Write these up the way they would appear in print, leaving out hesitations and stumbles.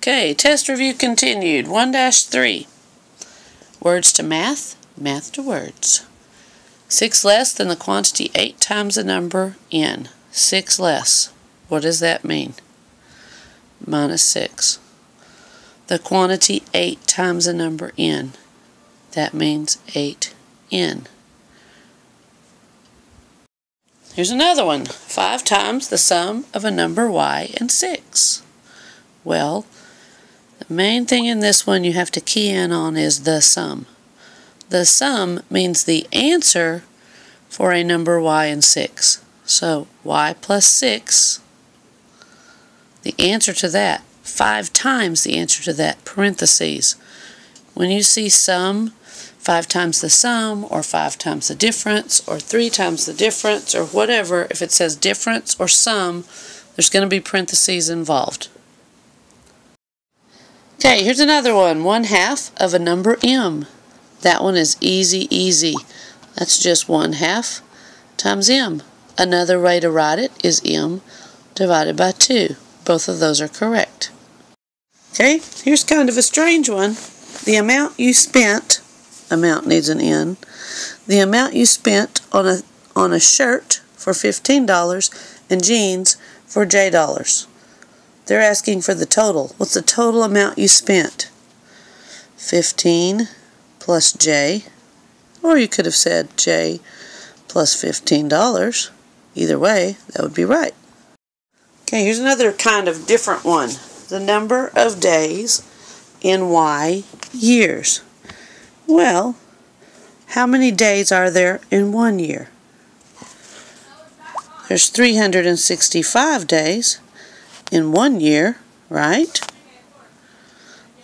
Okay, test review continued. 1-3. Words to math, math to words. 6 less than the quantity 8 times the number n. 6 less. What does that mean? Minus 6. The quantity 8 times the number n. That means 8n. Here's another one. 5 times the sum of a number y and 6. Well, the main thing in this one you have to key in on is the sum. The sum means the answer for a number y and 6. So y plus 6, the answer to that, 5 times the answer to that, parentheses. When you see sum, 5 times the sum, or 5 times the difference, or 3 times the difference, or whatever, if it says difference or sum, there's going to be parentheses involved. Okay, here's another one. 1/2 of a number m. That one is easy. That's just 1/2 times m. Another way to write it is m divided by 2. Both of those are correct. Okay, here's kind of a strange one. The amount you spent, amount needs an n, the amount you spent on a shirt for $15 and jeans for $J. They're asking for the total. What's the total amount you spent? 15 plus J, or you could have said J plus $15. Either way, that would be right. Okay, here's another kind of different one. The number of days in Y years. Well, how many days are there in 1 year? There's 365 days in 1 year, right?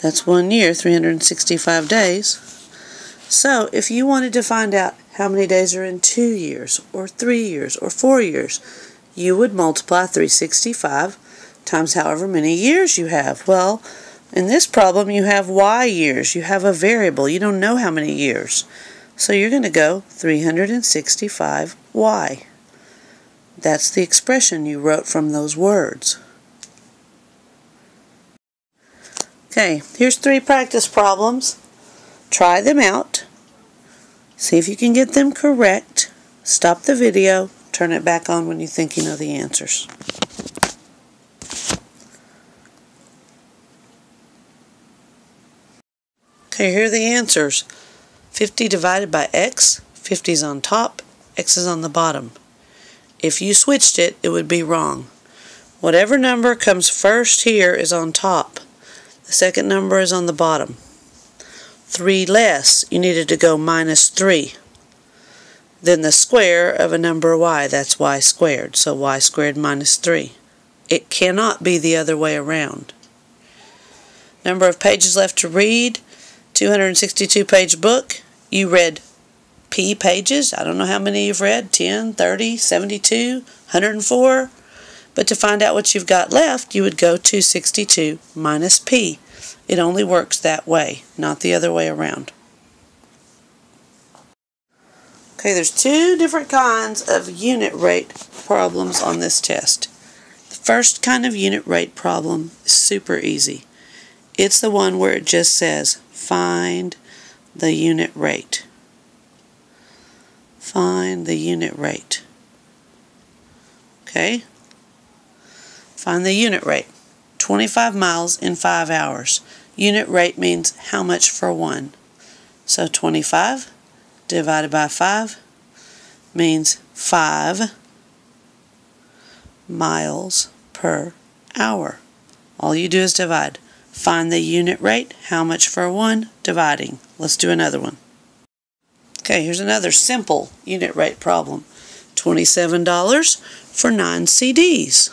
That's 1 year, 365 days. So if you wanted to find out how many days are in 2 years, or 3 years, or 4 years, you would multiply 365 times however many years you have. Well, in this problem you have y years. You have a variable. You don't know how many years. So you're going to go 365y. That's the expression you wrote from those words. Okay, here's 3 practice problems. Try them out. See if you can get them correct. Stop the video. Turn it back on when you think you know the answers. Okay, here are the answers. 50 divided by x, 50 is on top, x is on the bottom. If you switched it, it would be wrong. Whatever number comes first here is on top. The second number is on the bottom. 3 less, you needed to go minus 3. Then the square of a number y, that's y squared, so y squared minus 3. It cannot be the other way around. Number of pages left to read, 262-page book. You read P pages. I don't know how many you've read, 10, 30, 72, 104. But to find out what you've got left, you would go 262 minus P. It only works that way, not the other way around. Okay, there's 2 different kinds of unit rate problems on this test. The first kind of unit rate problem is super easy. It's the one where it just says, find the unit rate. Find the unit rate. Okay? Find the unit rate. 25 miles in 5 hours. Unit rate means how much for 1. So 25 divided by 5 means 5 miles per hour. All you do is divide. Find the unit rate, how much for 1, dividing. Let's do another one. Okay, here's another simple unit rate problem. $27 for 9 CDs.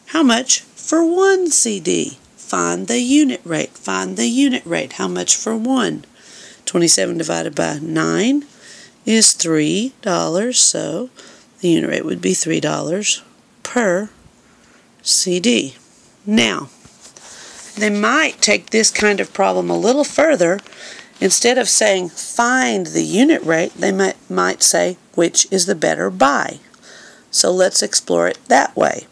How much for 1 CD? Find the unit rate. Find the unit rate. How much for 1? 27 divided by 9 is $3, so the unit rate would be $3 per CD. Now, they might take this kind of problem a little further. Instead of saying find the unit rate, they might say which is the better buy. So let's explore it that way.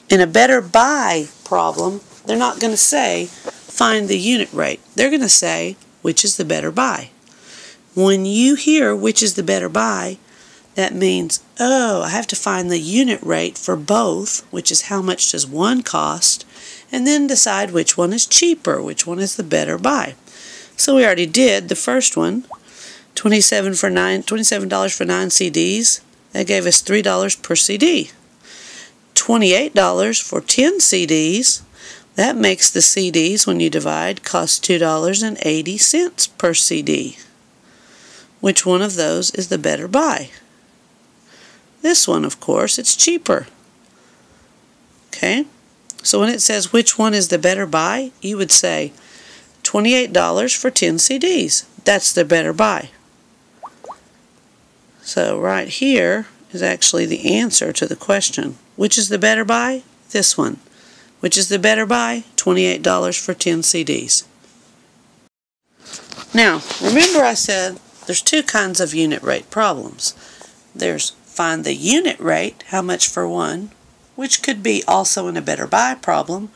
In a better buy problem, they're not going to say, find the unit rate. They're going to say, which is the better buy. When you hear which is the better buy, that means, oh, I have to find the unit rate for both, which is how much does one cost, and then decide which one is cheaper, which one is the better buy. So we already did the first one, $27 for 9 CDs. That gave us $3 per CD. $28 for 10 CDs. That makes the CDs, when you divide, cost $2.80 per CD. Which one of those is the better buy? This one, of course, it's cheaper. Okay? So when it says which one is the better buy, you would say $28 for 10 CDs. That's the better buy. So right here is actually the answer to the question. Which is the better buy? This one. Which is the better buy? $28 for 10 CDs. Now, remember I said there's two kinds of unit rate problems. There's find the unit rate, how much for one, which could be also in a better buy problem,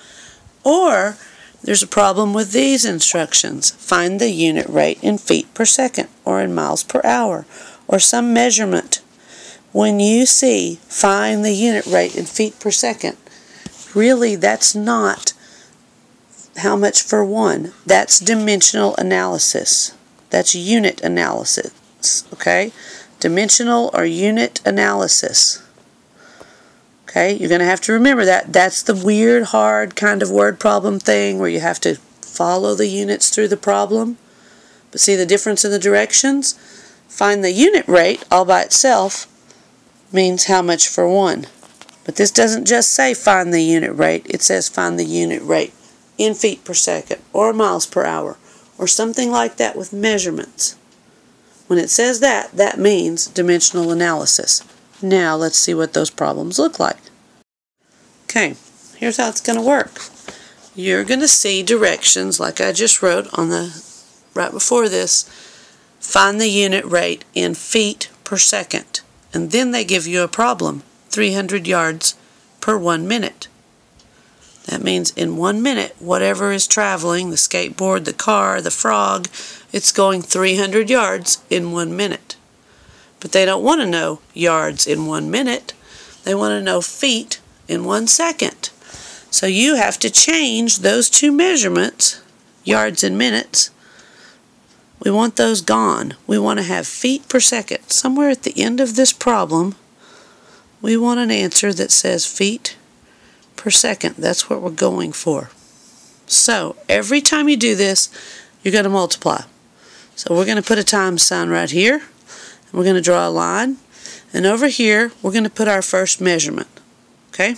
or there's a problem with these instructions. Find the unit rate in feet per second or in miles per hour or some measurement. When you see find the unit rate in feet per second, really that's not how much for one. That's dimensional analysis. That's unit analysis. Okay? Dimensional or unit analysis. Okay, you're going to have to remember that. That's the weird, hard kind of word problem thing where you have to follow the units through the problem. But see the difference in the directions? Find the unit rate all by itself means how much for one. But this doesn't just say find the unit rate. It says find the unit rate in feet per second or miles per hour or something like that with measurements. When it says that, that means dimensional analysis. Now let's see what those problems look like. Okay, here's how it's going to work. You're going to see directions like I just wrote on the right before this. Find the unit rate in feet per second. And then they give you a problem, 300 yards per 1 minute. That means in 1 minute, whatever is traveling, the skateboard, the car, the frog, it's going 300 yards in 1 minute. But they don't want to know yards in 1 minute. They want to know feet in 1 second. So you have to change those two measurements, yards and minutes. We want those gone. We want to have feet per second. Somewhere at the end of this problem, we want an answer that says feet per second. That's what we're going for. So every time you do this, you're going to multiply. So we're going to put a times sign right here. And we're going to draw a line. And over here, we're going to put our first measurement. Okay?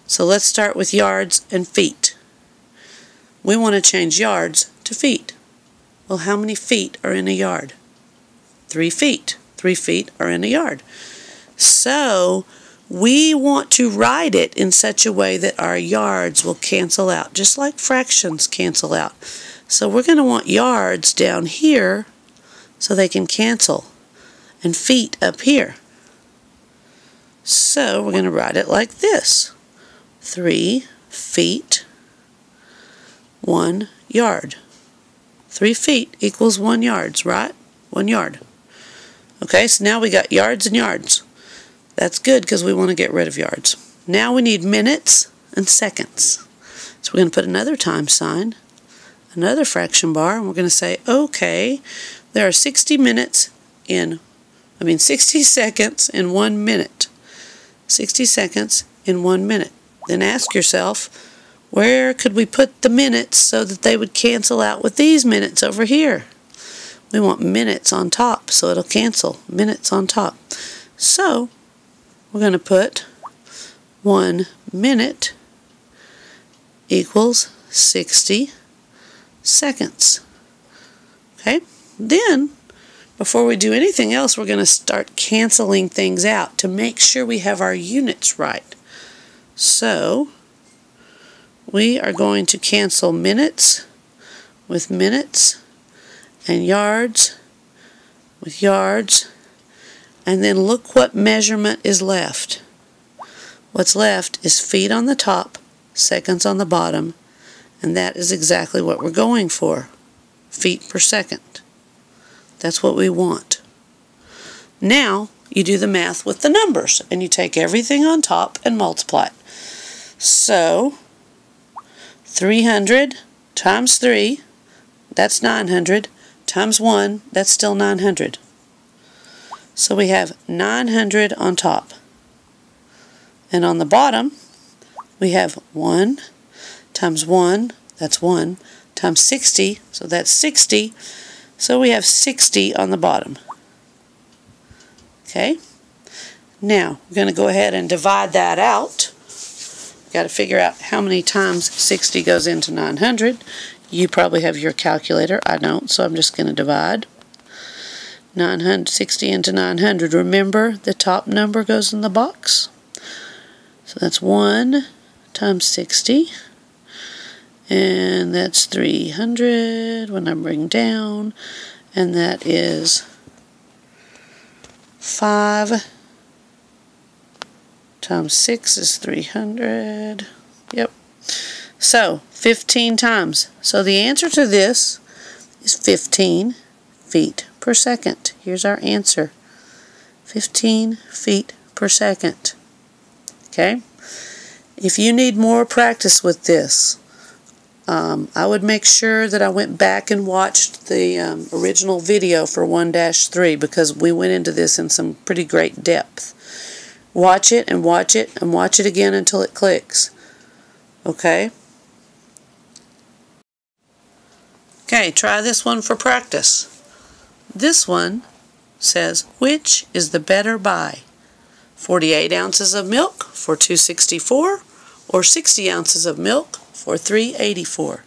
So let's start with yards and feet. We want to change yards to feet. Well, how many feet are in a yard? 3 feet. 3 feet are in a yard. So we want to write it in such a way that our yards will cancel out, just like fractions cancel out. So we're going to want yards down here so they can cancel, and feet up here. So we're going to write it like this. 3 feet, 1 yard. 3 feet equals 1 yard, right? 1 yard. Okay, so now we got yards and yards. That's good because we want to get rid of yards. Now we need minutes and seconds. So we're going to put another time sign, another fraction bar, and we're going to say, okay, there are 60 seconds in 1 minute. 60 seconds in 1 minute. Then ask yourself, where could we put the minutes so that they would cancel out with these minutes over here? We want minutes on top, so it'll cancel. Minutes on top. So we're going to put 1 minute equals 60 seconds. Okay? Then, before we do anything else, we're going to start canceling things out to make sure we have our units right. So we are going to cancel minutes with minutes and yards with yards, and then look what measurement is left. What's left is feet on the top, seconds on the bottom, And that is exactly what we're going for. Feet per second. That's what we want. Now, you do the math with the numbers, and you take everything on top and multiply it. So, 300 times 3, that's 900, times 1, that's still 900. So we have 900 on top. And on the bottom, we have 1 times 1, that's 1, times 60, so that's 60. So we have 60 on the bottom. Okay? Now, we're going to go ahead and divide that out. We've got to figure out how many times 60 goes into 900. You probably have your calculator. I don't, so I'm just going to divide. 60 into 900. Remember, the top number goes in the box. So that's 1 times 60. And that's 300 when I bring down. And that is 5 times 6 is 300. Yep. So, 15 times. So the answer to this is 15 feet per second. Here's our answer. 15 feet per second. Okay? If you need more practice with this, I would make sure that I went back and watched the original video for 1-3 because we went into this in some pretty great depth. Watch it and watch it and watch it again until it clicks. Okay? Okay, try this one for practice. This one says, which is the better buy? 48 ounces of milk for $2.64 or 60 ounces of milk for $3.84.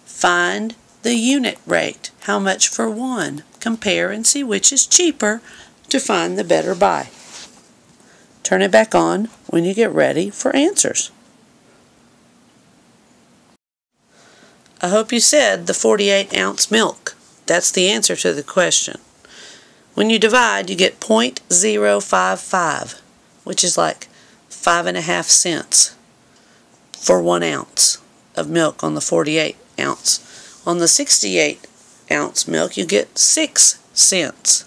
Find the unit rate. How much for one? Compare and see which is cheaper to find the better buy. Turn it back on when you get ready for answers. I hope you said the 48-ounce milk. That's the answer to the question. When you divide, you get 0.055, which is like 5.5 cents for 1 ounce of milk on the 48 ounce. On the 68 ounce milk, you get 6 cents.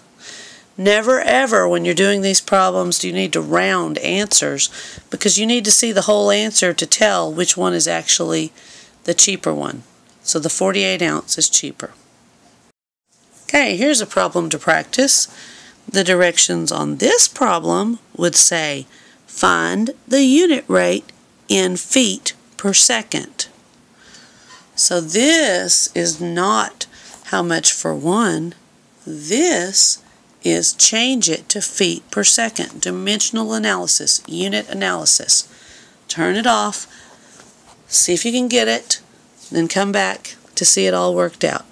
Never ever, when you're doing these problems, do you need to round answers, because you need to see the whole answer to tell which one is actually the cheaper one. So the 48 ounce is cheaper. Okay, here's a problem to practice. The directions on this problem would say, find the unit rate in feet per second. So this is not how much for one. This is change it to feet per second. Dimensional analysis, unit analysis. Turn it off, see if you can get it, then come back to see it all worked out.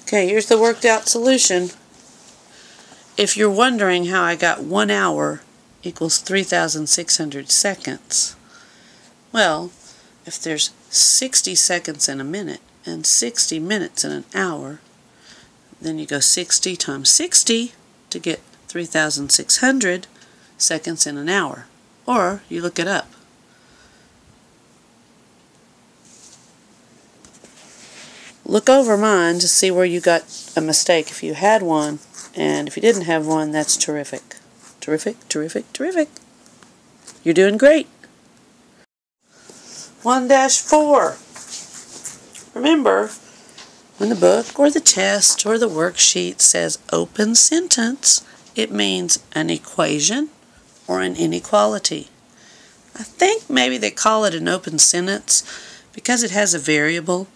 Okay, here's the worked out solution. If you're wondering how I got 1 hour equals 3,600 seconds, well, if there's 60 seconds in a minute and 60 minutes in an hour, then you go 60 times 60 to get 3,600 seconds in an hour. Or you look it up. Look over mine to see where you got a mistake if you had one, and if you didn't have one, that's terrific. Terrific, terrific, terrific. You're doing great. 1-4. Remember, when the book or the test or the worksheet says open sentence, it means an equation or an inequality. I think maybe they call it an open sentence because it has a variable.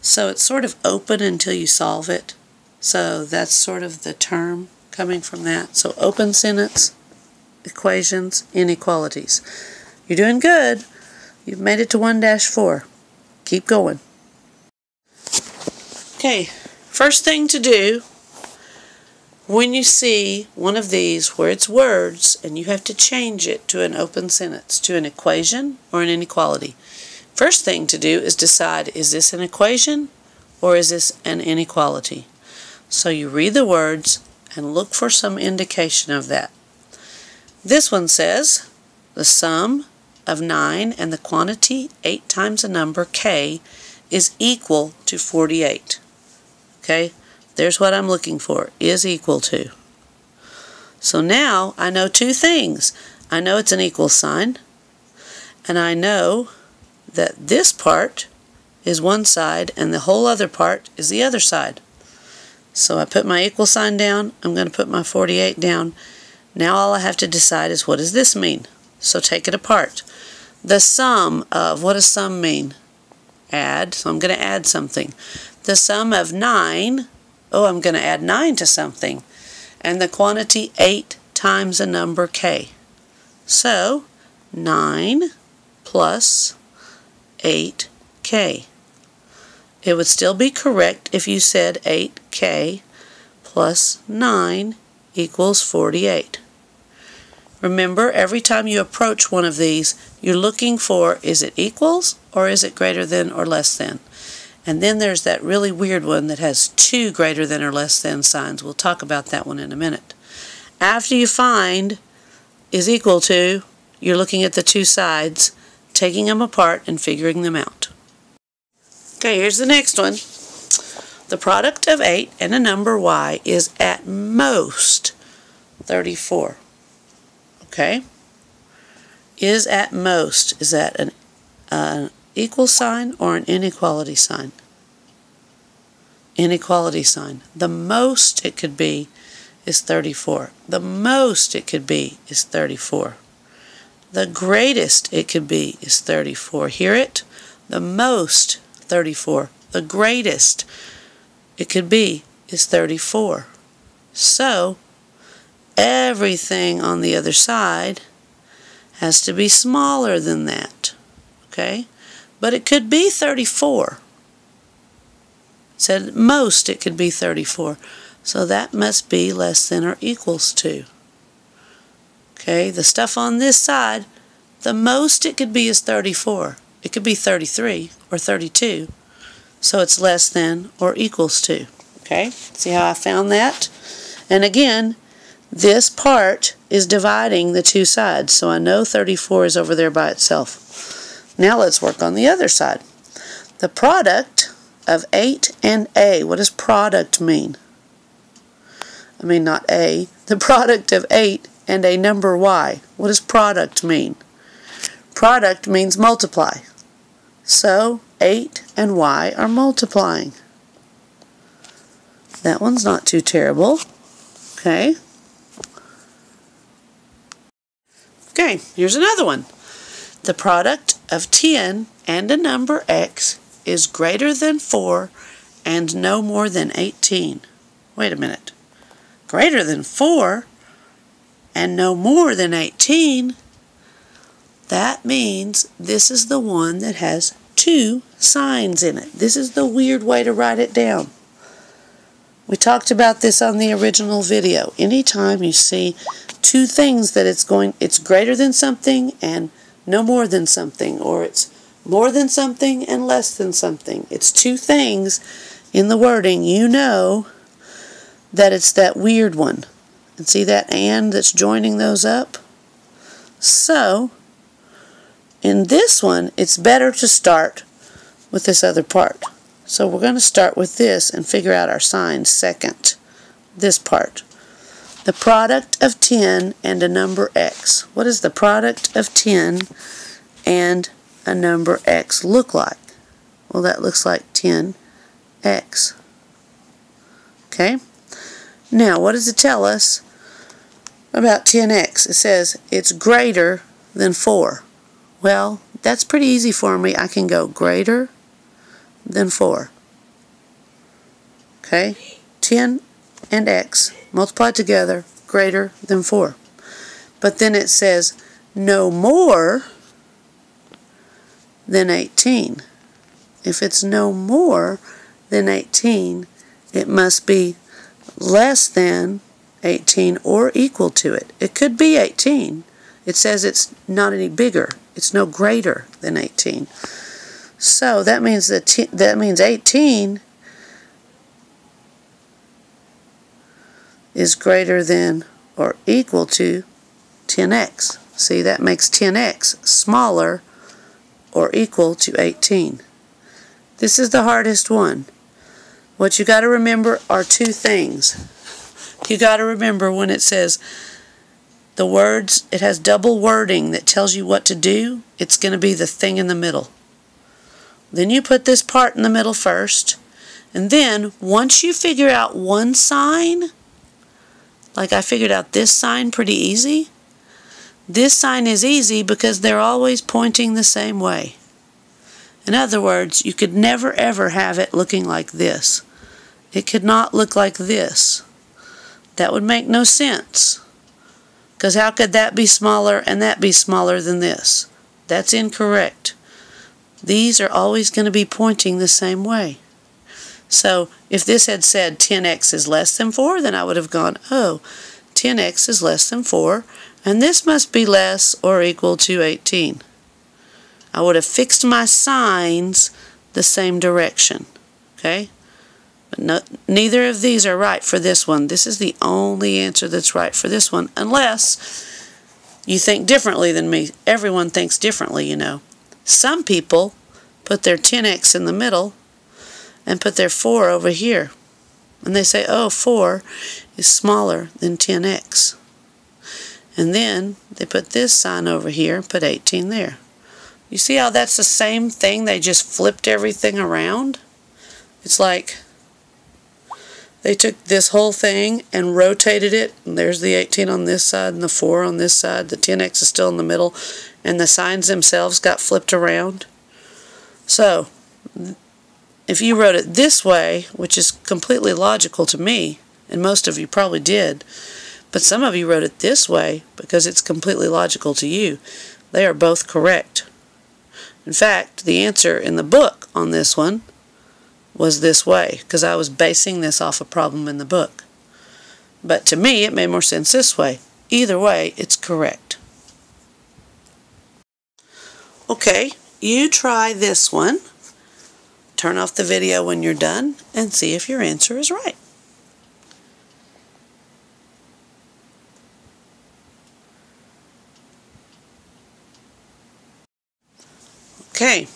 So it's sort of open until you solve it. So that's sort of the term coming from that. So open sentence, equations, inequalities. You're doing good. You've made it to 1-4. Keep going. Okay, first thing to do when you see one of these where it's words and you have to change it to an open sentence, to an equation or an inequality. First thing to do is decide, is this an equation or is this an inequality? So you read the words and look for some indication of that. This one says The sum of 9 and the quantity 8 times a number k is equal to 48. Okay, there's what I'm looking for, is equal to. So now I know two things. I know it's an equal sign, and I know that this part is one side and the whole other part is the other side. So I put my equal sign down, I'm going to put my 48 down. Now all I have to decide is, what does this mean? So take it apart. The sum of, what does sum mean? Add, so I'm going to add something. The sum of 9, I'm going to add 9 to something. And the quantity 8 times a number k. So 9 plus 8k. It would still be correct if you said 8k plus 9 equals 48. Remember, every time you approach one of these, you're looking for, is it equals or is it greater than or less than? And then there's that really weird one that has two greater than or less than signs. We'll talk about that one in a minute. After you find is equal to, you're looking at the two sides, taking them apart and figuring them out. Okay, here's the next one. The product of 8 and a number y is at most 34. Okay? Is at most, is that an equal sign or an inequality sign? Inequality sign. The most it could be is 34. The most it could be is 34. The greatest it could be is 34. Hear it? The most 34. The greatest it could be is 34. So everything on the other side has to be smaller than that. Okay? But it could be 34. It said at most it could be 34. So that must be less than or equals to. Okay, the stuff on this side, the most it could be is 34. It could be 33 or 32. So it's less than or equals to. Okay, see how I found that? And again, this part is dividing the two sides. So I know 34 is over there by itself. Now let's work on the other side. The product of 8 and a. What does product mean? I mean not a. The product of 8 and a number y. What does product mean? Product means multiply. So 8 and y are multiplying. That one's not too terrible. Okay. Okay, here's another one. The product of 10 and a number x is greater than 4 and no more than 18. Wait a minute. Greater than 4 and no more than 18? That means this is the one that has two signs in it. This is the weird way to write it down. We talked about this on the original video. Anytime you see two things that it's greater than something and no more than something, or it's more than something and less than something. It's two things in the wording. You know that it's that weird one. And see that and that's joining those up? So, in this one, it's better to start with this other part. So we're going to start with this and figure out our signs second. This part. The product of 10 and a number x. What does the product of 10 and a number x look like? Well, that looks like 10x. Okay? Now, what does it tell us about 10x? It says it's greater than 4. Well, that's pretty easy for me. I can go greater than 4. Okay? 10 and x multiplied together, greater than 4. But then it says no more than 18. If it's no more than 18, it must be less than 18 or equal to it. It could be 18. It says it's not any bigger. It's no greater than 18. So that means that means 18 is greater than or equal to 10x. See, that makes 10x smaller or equal to 18. This is the hardest one. What you got to remember are two things. You got to remember when it says the words, it has double wording that tells you what to do, it's going to be the thing in the middle. Then you put this part in the middle first, and then once you figure out one sign, like I figured out this sign pretty easy, this sign is easy because they're always pointing the same way. In other words, you could never ever have it looking like this. It could not look like this. That would make no sense. Because how could that be smaller and that be smaller than this? That's incorrect. These are always going to be pointing the same way. So if this had said 10x is less than 4, then I would have gone, oh, 10x is less than 4, and this must be less or equal to 18. I would have fixed my signs the same direction. Okay? But no, neither of these are right for this one. This is the only answer that's right for this one, unless you think differently than me. Everyone thinks differently, you know. Some people put their 10x in the middle and put their 4 over here. And they say, oh, 4 is smaller than 10x. And then they put this sign over here and put 18 there. You see how that's the same thing? They just flipped everything around. It's like they took this whole thing and rotated it, and there's the 18 on this side and the 4 on this side. The 10x is still in the middle, and the signs themselves got flipped around. So, if you wrote it this way, which is completely logical to me, and most of you probably did, but some of you wrote it this way because it's completely logical to you, they are both correct. In fact, the answer in the book on this one was this way, because I was basing this off a problem in the book. But to me, it made more sense this way. Either way, it's correct. Okay, you try this one. Turn off the video when you're done and see if your answer is right. Okay.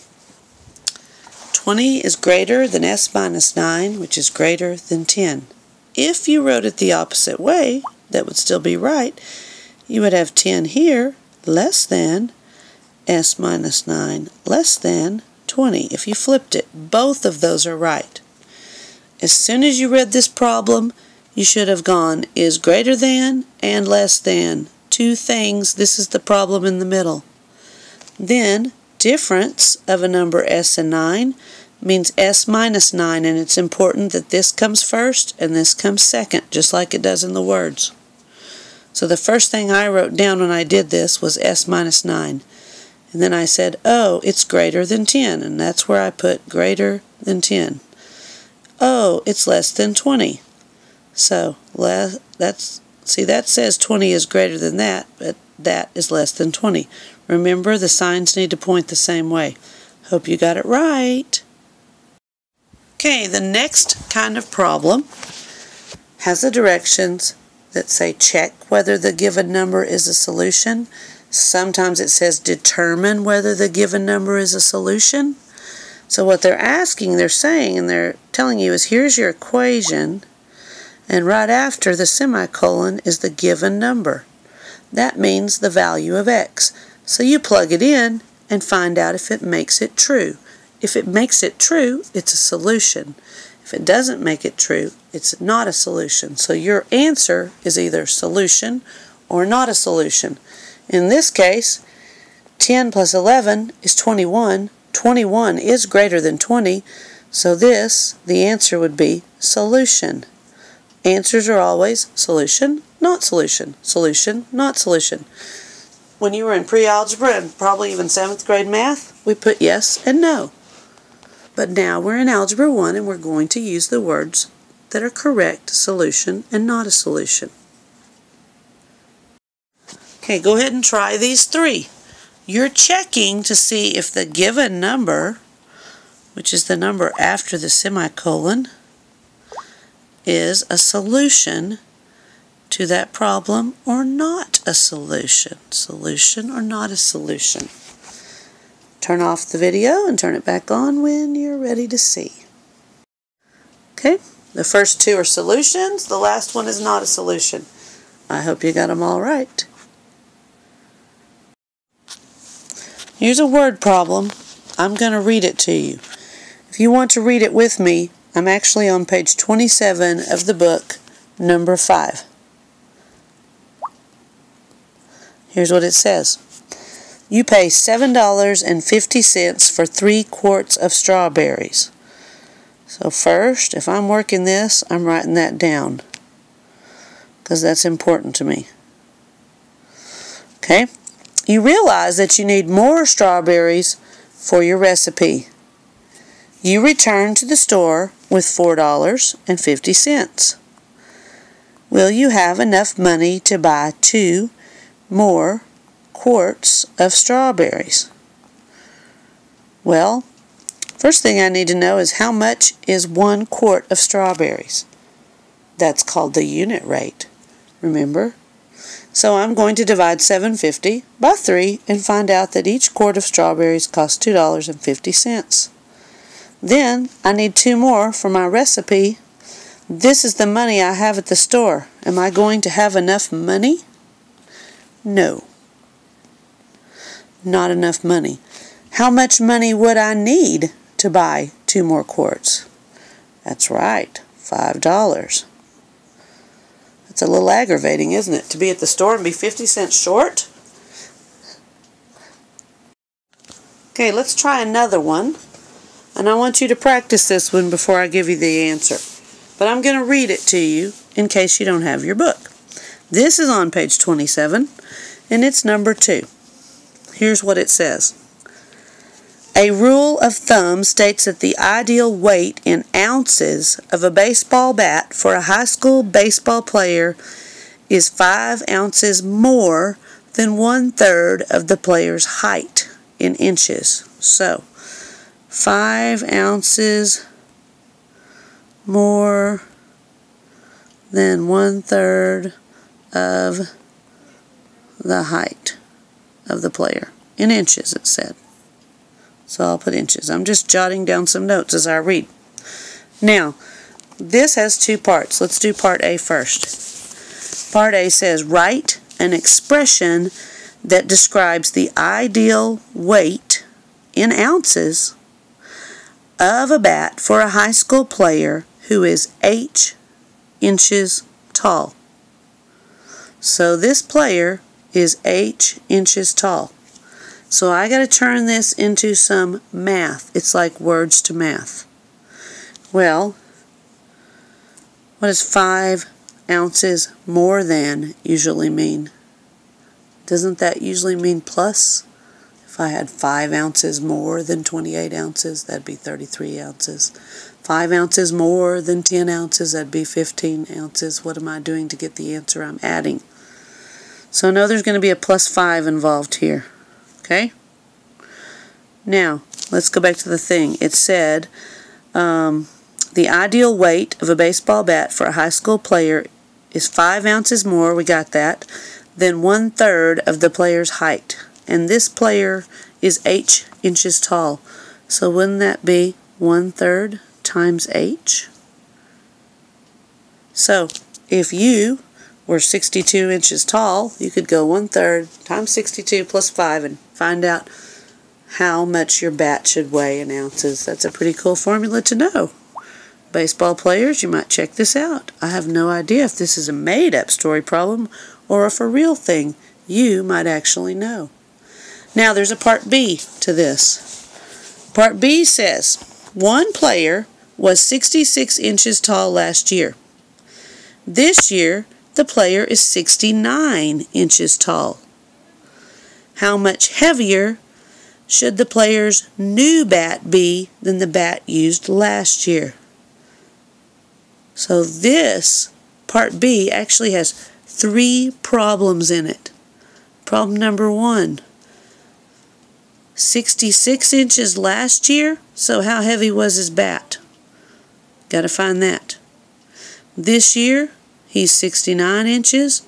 20 is greater than s minus 9, which is greater than 10. If you wrote it the opposite way, that would still be right. You would have 10 here less than s minus 9 less than 20. If you flipped it, both of those are right. As soon as you read this problem, you should have gone is greater than and less than. Two things. This is the problem in the middle. Then difference of a number s and 9 means s minus 9, and it's important that this comes first and this comes second, just like it does in the words. So the first thing I wrote down when I did this was s minus 9. And then I said, oh, it's greater than 10, and that's where I put greater than 10. Oh, it's less than 20. So see, that says 20 is greater than that, but that is less than 20. Remember, the signs need to point the same way. Hope you got it right. Okay, the next kind of problem has the directions that say check whether the given number is a solution. Sometimes it says determine whether the given number is a solution. So what they're asking, they're saying, and they're telling you is here's your equation, and right after the semicolon is the given number. That means the value of x. So you plug it in and find out if it makes it true. If it makes it true, it's a solution. If it doesn't make it true, it's not a solution. So your answer is either solution or not a solution. In this case, 10 plus 11 is 21. 21 is greater than 20, so the answer would be solution. Answers are always solution, not solution, solution, not solution. When you were in pre-algebra and probably even 7th grade math, we put yes and no. But now we're in Algebra 1 and we're going to use the words that are correct, solution and not a solution. Okay, go ahead and try these three. You're checking to see if the given number, which is the number after the semicolon, is a solution to that problem or not a solution? Solution or not a solution? Turn off the video and turn it back on when you're ready to see. Okay, the first two are solutions. The last one is not a solution. I hope you got them all right. Here's a word problem. I'm going to read it to you. If you want to read it with me, I'm actually on page 27 of the book, number 5. Here's what it says. You pay $7.50 for 3 quarts of strawberries. So first, if I'm working this, I'm writing that down because that's important to me. Okay, you realize that you need more strawberries for your recipe. You return to the store with $4.50. Will you have enough money to buy 2 more quarts of strawberries? Well, first thing I need to know is how much is 1 quart of strawberries. That's called the unit rate, remember? So I'm going to divide $7.50 by 3 and find out that each quart of strawberries costs $2.50. Then I need 2 more for my recipe. This is the money I have at the store. Am I going to have enough money? No. Not enough money. How much money would I need to buy 2 more quarts? That's right, $5. That's a little aggravating, isn't it? To be at the store and be 50 cents short? Okay, let's try another one. And I want you to practice this one before I give you the answer. But I'm going to read it to you in case you don't have your book. This is on page 27, and it's number 2. Here's what it says. A rule of thumb states that the ideal weight in ounces of a baseball bat for a high school baseball player is 5 ounces more than 1/3 of the player's height in inches. So, 5 ounces more than 1/3 of the height of the player. In inches, it said. So I'll put inches. I'm just jotting down some notes as I read. Now, this has 2 parts. Let's do part A first. Part A says, write an expression that describes the ideal weight in ounces of a bat for a high school player who is H inches tall. So this player is H inches tall. So I got to turn this into some math. It's like words to math. Well, what does 5 ounces more than usually mean? Doesn't that usually mean plus? If I had 5 ounces more than 28 ounces, that'd be 33 ounces. 5 ounces more than 10 ounces, that'd be 15 ounces. What am I doing to get the answer? I'm adding. So I know there's going to be a plus 5 involved here. Okay? Now, let's go back to the thing. It said the ideal weight of a baseball bat for a high school player is 5 ounces more, we got that, than 1/3 of the player's height. And this player is H inches tall. So wouldn't that be 1/3 times H? So if you were 62 inches tall, you could go 1/3 times 62 plus 5 and find out how much your bat should weigh in ounces. That's a pretty cool formula to know. Baseball players, you might check this out. I have no idea if this is a made-up story problem or if a real thing. You might actually know. Now there's a part B to this. Part B says, one player was 66 inches tall last year. This year, the player is 69 inches tall. How much heavier should the player's new bat be than the bat used last year? So this, part B, actually has 3 problems in it. Problem number 1. 66 inches last year, so how heavy was his bat? Got to find that. This year, He's 69 inches.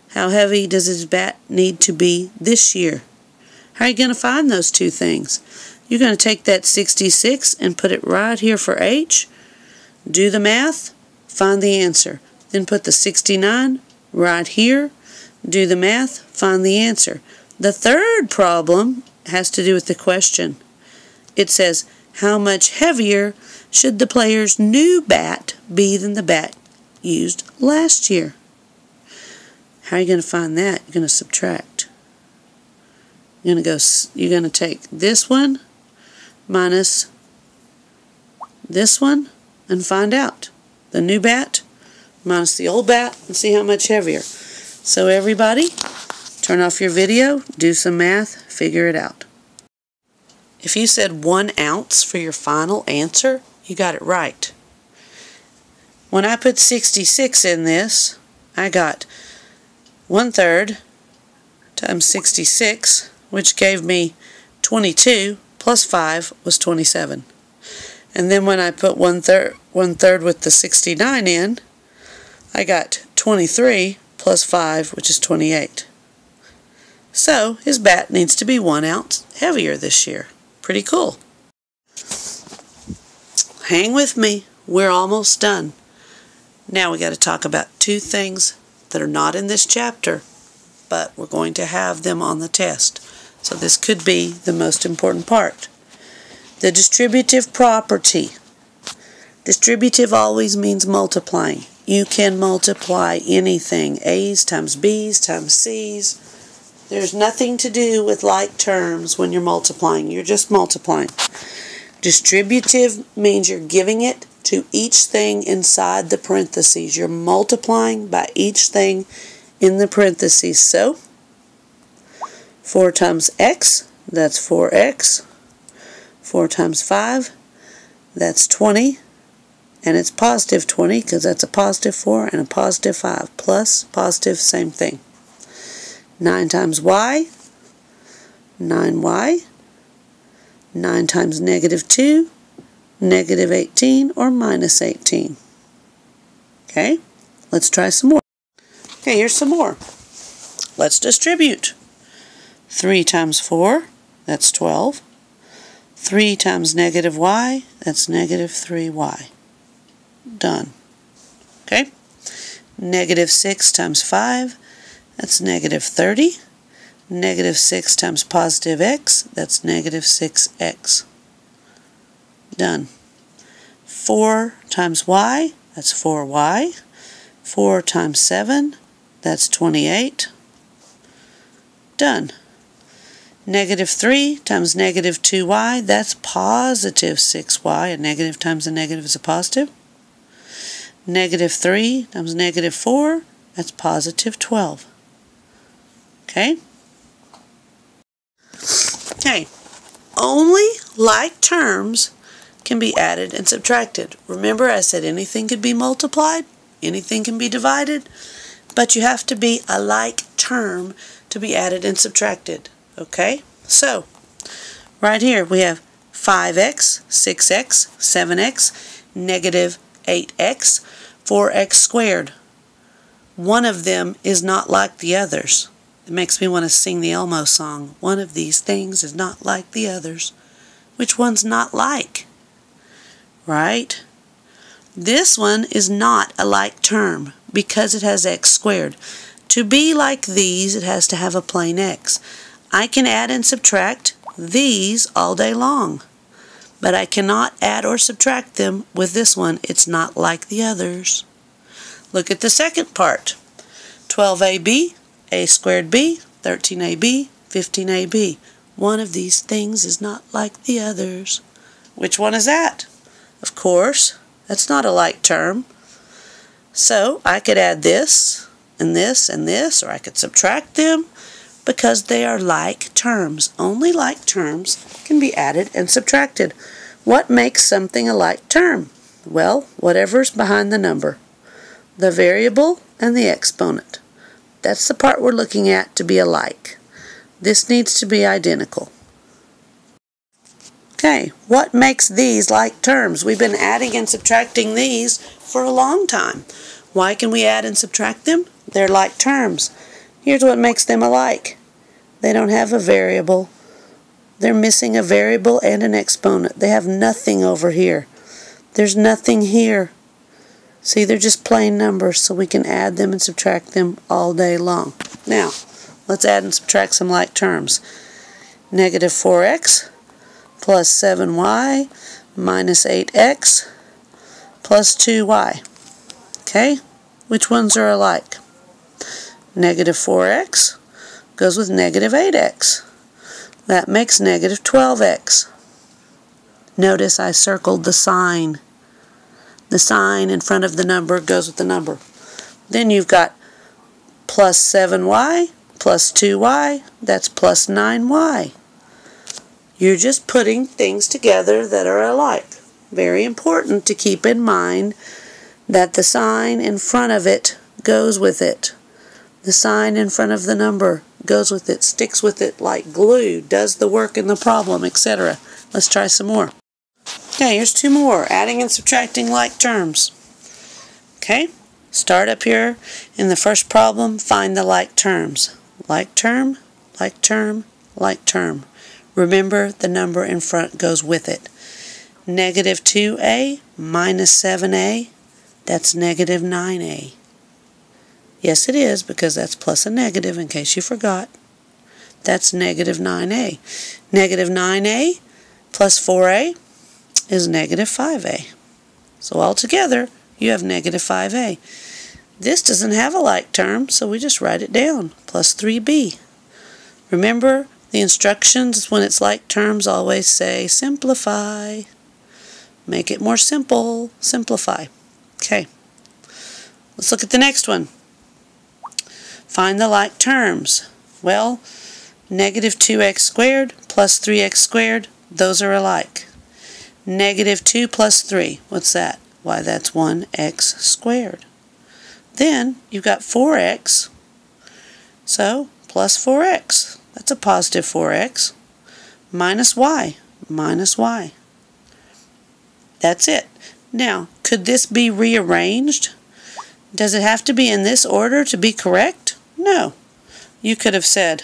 How heavy does his bat need to be this year? How are you going to find those two things? You're going to take that 66 and put it right here for H. Do the math. Find the answer. Then put the 69 right here. Do the math. Find the answer. The third problem has to do with the question. It says, how much heavier should the player's new bat be than the bat used last year? How are you going to find that? You're going to subtract. You're going to take this one minus this one and find out. The new bat minus the old bat and see how much heavier. So everybody, turn off your video, do some math, figure it out. If you said 1 ounce for your final answer, you got it right. When I put 66 in this, I got 1/3 times 66, which gave me 22, plus 5 was 27. And then when I put 1/3 with the 69 in, I got 23 plus 5, which is 28. So his bat needs to be 1 ounce heavier this year. Pretty cool. Hang with me. We're almost done. Now we got to talk about 2 things that are not in this chapter, but we're going to have them on the test. So this could be the most important part. The distributive property. Distributive always means multiplying. You can multiply anything. A's times B's times C's. There's nothing to do with like terms when you're multiplying. You're just multiplying. Distributive means you're giving it to each thing inside the parentheses. You're multiplying by each thing in the parentheses. So, 4 times x, that's 4x. 4 times 5, that's 20. And it's positive 20 because that's a positive 4 and a positive 5. Plus, positive, same thing. 9 times y, 9y. 9 times negative 2, negative 18 or minus 18. Okay, let's try some more. Okay, here's some more. Let's distribute. 3 times 4, that's 12. 3 times negative y, that's negative 3y. Done. Okay, negative 6 times 5, that's negative 30. Negative 6 times positive x, that's negative 6x. Done. 4 times y, that's 4y. 4 times 7, that's 28. Done. Negative 3 times negative 2y, that's positive 6y. A negative times a negative is a positive. Negative 3 times negative 4, that's positive 12. Okay? Okay, only like terms can be added and subtracted. Remember I said anything can be multiplied, anything can be divided, but you have to be a like term to be added and subtracted. Okay, so right here we have 5x, 6x, 7x, negative 8x, 4x squared. One of them is not like the others. It makes me want to sing the Elmo song. One of these things is not like the others. Which one's not like? Right? This one is not a like term because it has x squared. To be like these, it has to have a plain x. I can add and subtract these all day long, but I cannot add or subtract them with this one. It's not like the others. Look at the second part. 12ab, a squared b, 13ab, 15ab. One of these things is not like the others. Which one is that? Of course, that's not a like term. So I could add this, and this, and this, or I could subtract them because they are like terms. Only like terms can be added and subtracted. What makes something a like term? Well, whatever's behind the number. The variable and the exponent. That's the part we're looking at to be alike. This needs to be identical. Okay, what makes these like terms? We've been adding and subtracting these for a long time. Why can we add and subtract them? They're like terms. Here's what makes them alike. They don't have a variable. They're missing a variable and an exponent. They have nothing over here. There's nothing here. See, they're just plain numbers, so we can add them and subtract them all day long. Now, let's add and subtract some like terms. Negative 4x plus 7y minus 8x plus 2y. Okay? Which ones are alike? Negative 4x goes with negative 8x. That makes negative 12x. Notice I circled the sign. The sign in front of the number goes with the number. Then you've got plus 7y plus 2y. That's plus 9y. You're just putting things together that are alike. Very important to keep in mind that the sign in front of it goes with it. The sign in front of the number goes with it, sticks with it like glue, does the work in the problem, etc. Let's try some more. Okay, here's two more, adding and subtracting like terms. Okay, start up here in the first problem, find the like terms. Like term, like term, like term. Remember, the number in front goes with it. Negative 2a minus 7a, that's negative 9a. Yes, it is, because that's plus a negative, in case you forgot. That's negative 9a. Negative 9a plus 4a is negative 5a. So altogether, you have negative 5a. This doesn't have a like term, so we just write it down, plus 3b. Remember, the instructions, when it's like terms, always say simplify. Make it more simple. Simplify. Okay. Let's look at the next one. Find the like terms. Well, negative 2x squared plus 3x squared, those are alike. Negative 2 plus 3, what's that? Why, that's 1x squared. Then you've got 4x, so plus 4x. That's a positive 4x. Minus y. Minus y. That's it. Now, could this be rearranged? Does it have to be in this order to be correct? No. You could have said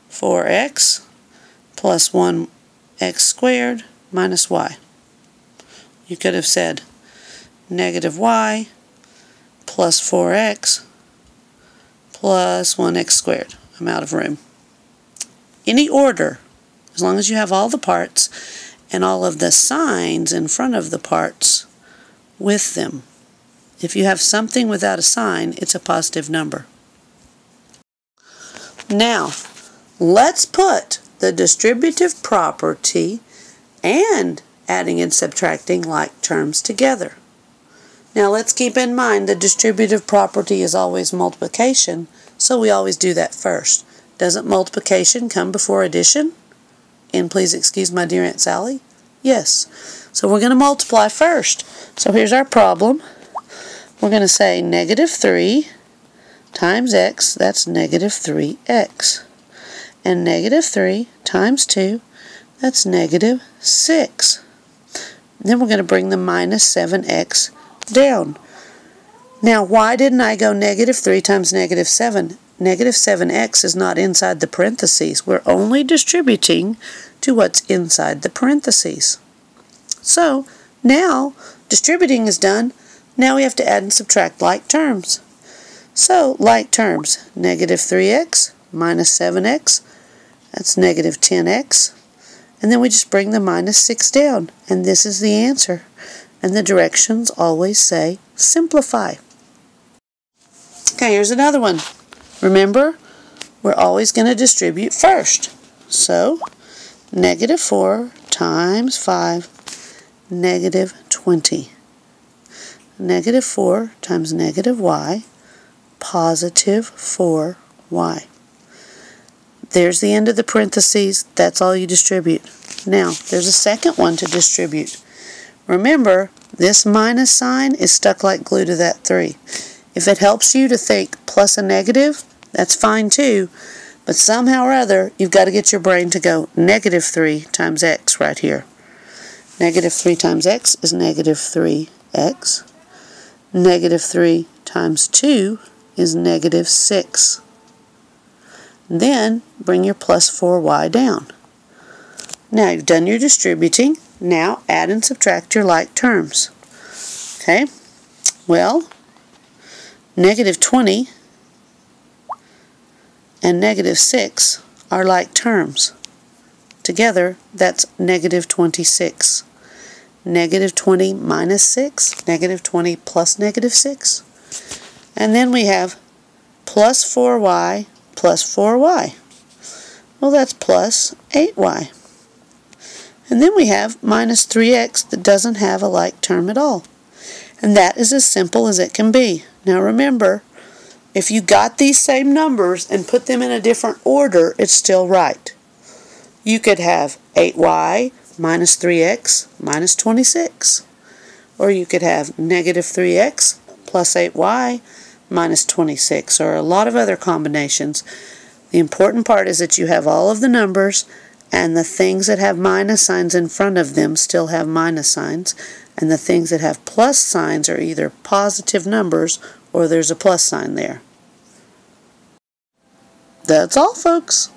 4x plus 1x squared minus y. You could have said negative y plus 4x plus 1x squared. I'm out of room. Any order, as long as you have all the parts and all of the signs in front of the parts with them. If you have something without a sign, it's a positive number. Now, let's put the distributive property and adding and subtracting like terms together. Now let's keep in mind the distributive property is always multiplication, so we always do that first. Doesn't multiplication come before addition? And please excuse my dear Aunt Sally. Yes. So we're going to multiply first. So here's our problem. We're going to say negative 3 times x, that's negative 3x. And negative 3 times 2, that's negative 6. Then we're going to bring the minus 7x down. Now, why didn't I go negative 3 times negative 7? Negative 7x is not inside the parentheses. We're only distributing to what's inside the parentheses. So, now, distributing is done. Now we have to add and subtract like terms. So, like terms, negative 3x minus 7x, that's negative 10x. And then we just bring the minus 6 down. And this is the answer. And the directions always say simplify. Okay, here's another one. Remember, we're always going to distribute first. So, negative 4 times 5, negative 20. Negative 4 times negative y, positive 4y. There's the end of the parentheses. That's all you distribute. Now, there's a second one to distribute. Remember, this minus sign is stuck like glue to that 3. If it helps you to think plus a negative, that's fine too. But somehow or other, you've got to get your brain to go negative 3 times x right here. Negative 3 times x is negative 3x. Negative 3 times 2 is negative 6. Then bring your plus 4y down. Now you've done your distributing. Now add and subtract your like terms. Okay, well, negative 20 and negative 6 are like terms. Together, that's negative 26. Negative 20 minus 6, negative 20 plus negative 6. And then we have plus 4y plus 4y. Well, that's plus 8y. And then we have minus 3x that doesn't have a like term at all. And that is as simple as it can be. Now remember, if you got these same numbers and put them in a different order, it's still right. You could have 8y minus 3x minus 26. Or you could have negative 3x plus 8y minus 26, or a lot of other combinations. The important part is that you have all of the numbers, and the things that have minus signs in front of them still have minus signs, and the things that have plus signs are either positive numbers or there's a plus sign there. That's all, folks.